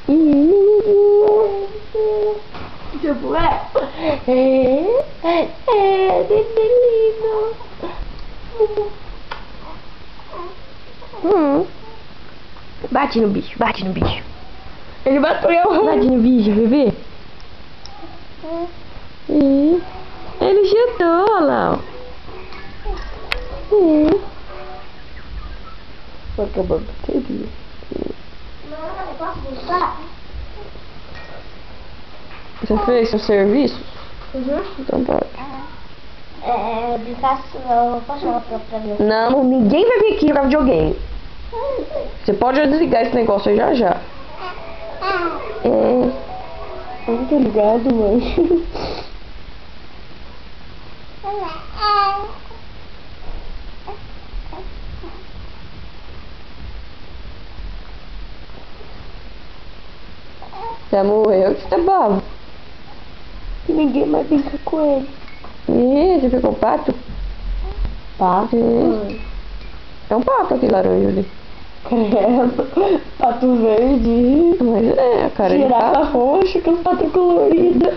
Tipo, lindo. Bate no bicho, bate no bicho. Ele bateu. Bate no bicho, bebê. Ele chutou, olha lá. Vai acabar a bateria. Mãe, eu posso buscar? Você fez seu serviço? Uhum. Então pode. Brincar, eu posso chamar pra ver? Não, ninguém vai vir aqui jogar videogame. Você pode desligar esse negócio aí já já. Eu não tô ligado, mãe. Já morreu, que você tá bravo. E ninguém mais brinca com ele. Ih, você ficou pato? Pato? É um pato aquele laranja ali. Credo. Pato verde. Mas é, a cara de Girafa pato. roxa com pato colorido.